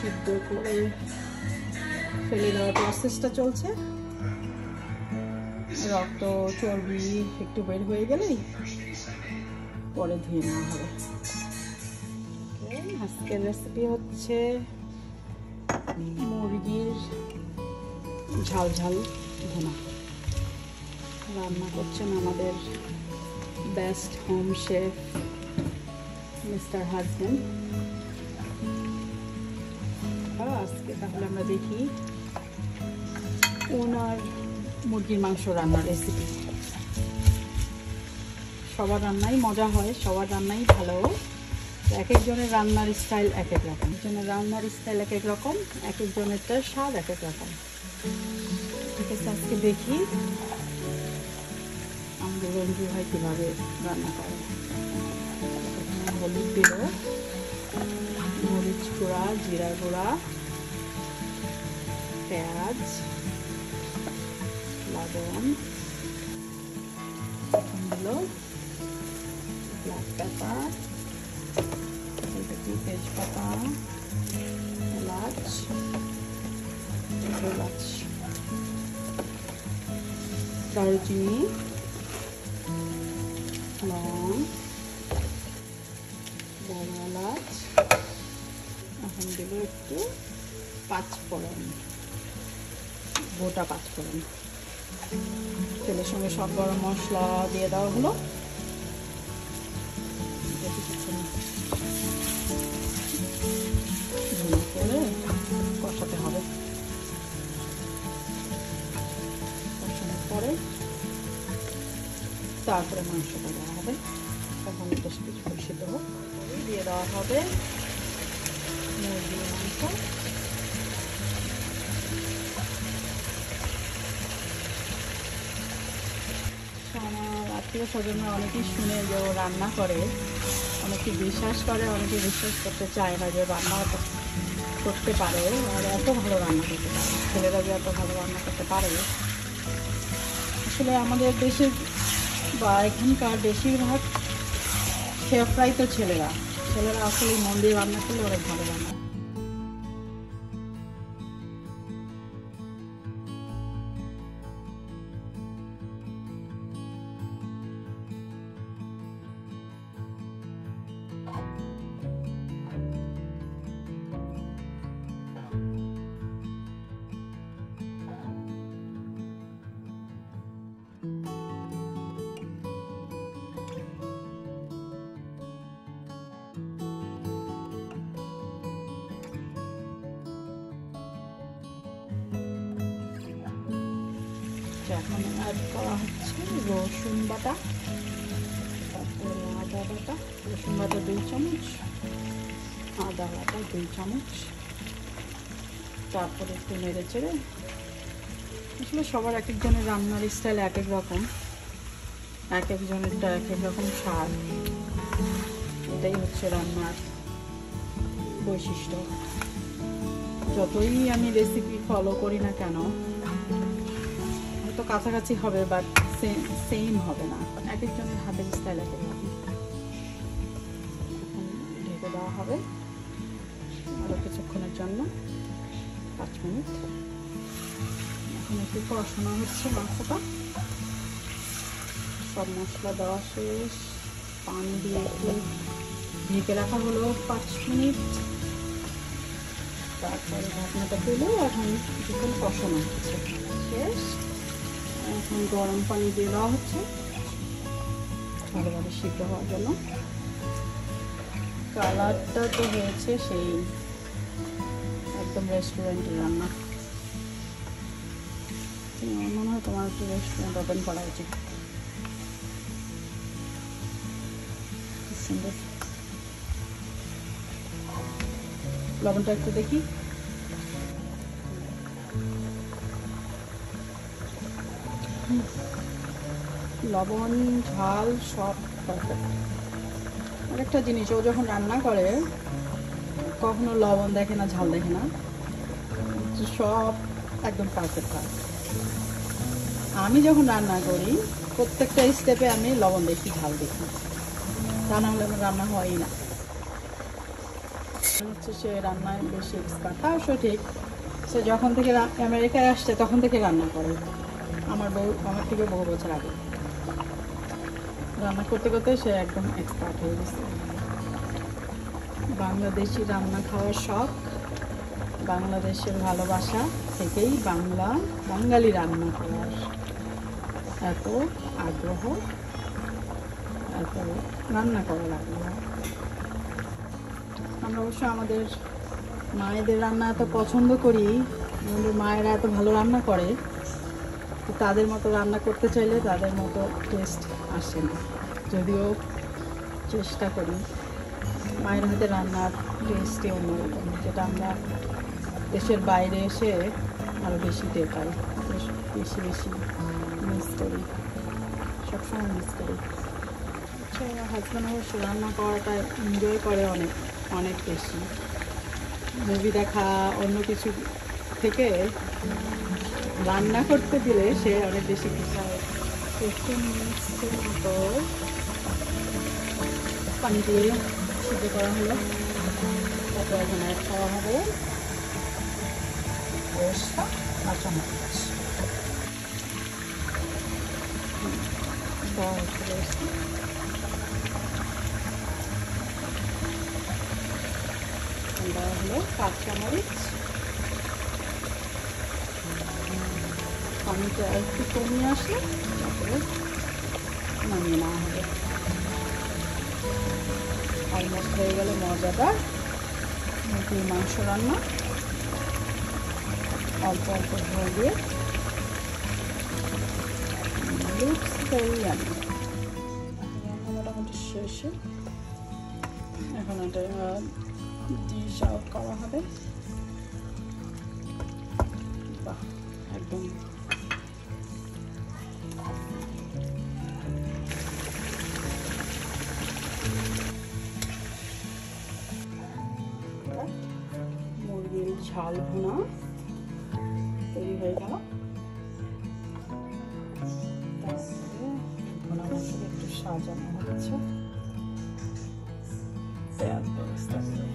সিদ্ধ করে ফেলে দেওয়ার প্রসেসটা চলছে। রক্ত চর্বি একটু বের হয়ে গেলেই পরে ধুয়ে নেওয়া হবে। আজকের রেসিপি হচ্ছে মুরগির ঝাল ঝাল ভুনা। রান্না করছেন আমাদের best home chef mister husband. আজকে তাহলে আমরা দেখি ওনার মুরগির মাংস রান্নার রেসিপি। সবার রান্নাই মজা হয়, সবার রান্নাই ভালো। এক একজনের রান্নার স্টাইল এক এক রকম, একজনের রান্নার স্টাইল এক এক রকম, এক একজনেরটার স্বাদ এক এক রকম। ঠিক আছে, আজকে দেখি আমাদের রঞ্জু ভাই কীভাবে রান্না করে। হলুদ দিল, মরিচ গুঁড়া, জিরা গুঁড়া, পেঁয়াজ, লবণ, এখন দিল ব্ল্যাক পেপার, তেজপাতা, এলাচ, দারুচিনি, লং, বড় এলাচ। এখন দিল একটু পাঁচফোড়ন, গোটা পাঁচফোড়ন। তেলের সঙ্গে সব গরম মশলা দিয়ে দেওয়া হলো। করে কষাতে হবে। কষানোর পরে তারপরে মাংসটা দেওয়া হবে। তখন বেশ কিছু সিদ্ধ হোক, দিয়ে দেওয়া হবে মুরগির মাংস। আমার আত্মীয় স্বজনরা অনেকেই শুনে যে ও রান্না করে, অনেকে বিশ্বাস করে, অনেকে বিশ্বাস করতে চায় না যে রান্না করতে পারে আর এত ভালো রান্না করতে পারে। ছেলেরা যে এত ভালো রান্না করতে পারে, আসলে আমাদের দেশের বা এখানকার বেশিরভাগ শেফরাই তো ছেলেরা আসলে মন দিয়ে রান্না করলে অনেক ভালো রান্না। এখন অ্যাড করা হচ্ছে রসুন বাটা, তারপরে আদা বাটা। রসুন বাটা 2 চামচ, আদা বাটা 2 চামচ। তারপরে একটু নেড়ে চেড়ে, আসলে সবার এক একজনের রান্নার স্টাইল এক এক রকম, এক একজনেরটা এক এক রকম স্বাদ। এটাই হচ্ছে রান্নার বৈশিষ্ট্য। যতই আমি রেসিপি ফলো করি না কেন, হয়তো কাছাকাছি হবে বাট সেম হবে না, এক একজনের হাতের স্টাইল এক এক রকম। ঢেকে দেওয়া হবে আরও কিছুক্ষণের জন্য, 5 মিনিট। এখন একটু কষানো হচ্ছে মাংসটা। সব মশলা দেওয়া শেষ, পানি দিয়ে একটু ঢেকে রাখা হলো 5 মিনিট। তারপরে ঢাকনাটা তুলে এখন কিছুক্ষণ কষানো হচ্ছে, শেষ। এখন গরম পানি দিয়ে দেওয়া হচ্ছে ভালোভাবে সিদ্ধ হওয়ার জন্য। কালারটা তো হয়েছে সেই একদম রেস্টুরেন্টের রান্না। মনে হয় তোমার একটু রেস্টুরেন্ট ওপেন করা উচিত। সুন্দর। লবণটা একটু দেখি। লবণ ঝাল সব পারফেক্ট। আরেকটা জিনিস, ও যখন রান্না করে কখনো লবণ দেখে না, ঝাল দেখে না, সব একদম পারফেক্ট হয়। আমি যখন রান্না করি প্রত্যেকটা স্টেপে আমি লবণ দেখি, ঝাল দেখি, তা না হলে আমার রান্না হয়ই না। হচ্ছে সে রান্নায় বেশি এক্সপার্ট, তাও সঠিক। সে যখন থেকে আমেরিকায় আসছে তখন থেকে রান্না করে, আমার থেকে বহু বছর আগে রান্না করতে করতে সে একদম এক্সপার্ট হয়ে গেছে। বাংলাদেশি রান্না খাওয়ার শখ, বাংলাদেশের ভালোবাসা থেকেই বাঙালি রান্না করার এত আগ্রহ, এত রান্না করার আগ্রহ। আমরা অবশ্য আমাদের মায়েদের রান্না এত পছন্দ করি, আমাদের মায়েরা এত ভালো রান্না করে, তো তাদের মতো রান্না করতে চাইলে তাদের মতো টেস্ট আসে না। যদিও চেষ্টা করি, মায়ের হাতে রান্নার টেস্টই অন্যরকম, যেটা আমরা দেশের বাইরে এসে আরও বেশি টের পাই, বেশি মিস করি, সবসময় মিস করি। আমার হাজব্যান্ড অবশ্য রান্না করাটা এনজয় করে অনেক বেশি। মুভি দেখা অন্য কিছু থেকে রান্না করতে দিলে সে অনেক বেশি খুশি হয়। 15 মিনিটের মতো পানি দিয়ে সিদ্ধ করা হলো, তারপর এখানে খাওয়া হবে কাঁচামরিচ। দেওয়া হলো কাঁচামরিচ, পানিটা একটু কমিয়ে আসলে তারপরে নামিয়ে নেওয়া হবে। অলমোস্ট হয়ে গেল মজাদার মুরগির মাংস রান্না। অল্প অল্প ঝোল দিয়ে মোটামুটি শেষে এখন এটা ডিশ আউট করা হবে। বাহ, একদম মুরগির ঝাল ভুনা তৈরি হয়ে গেল। তারপরে ভুনা মাংসকে একটু সাজানো হচ্ছে পেঁয়াজ বেরেস্তা দিয়ে।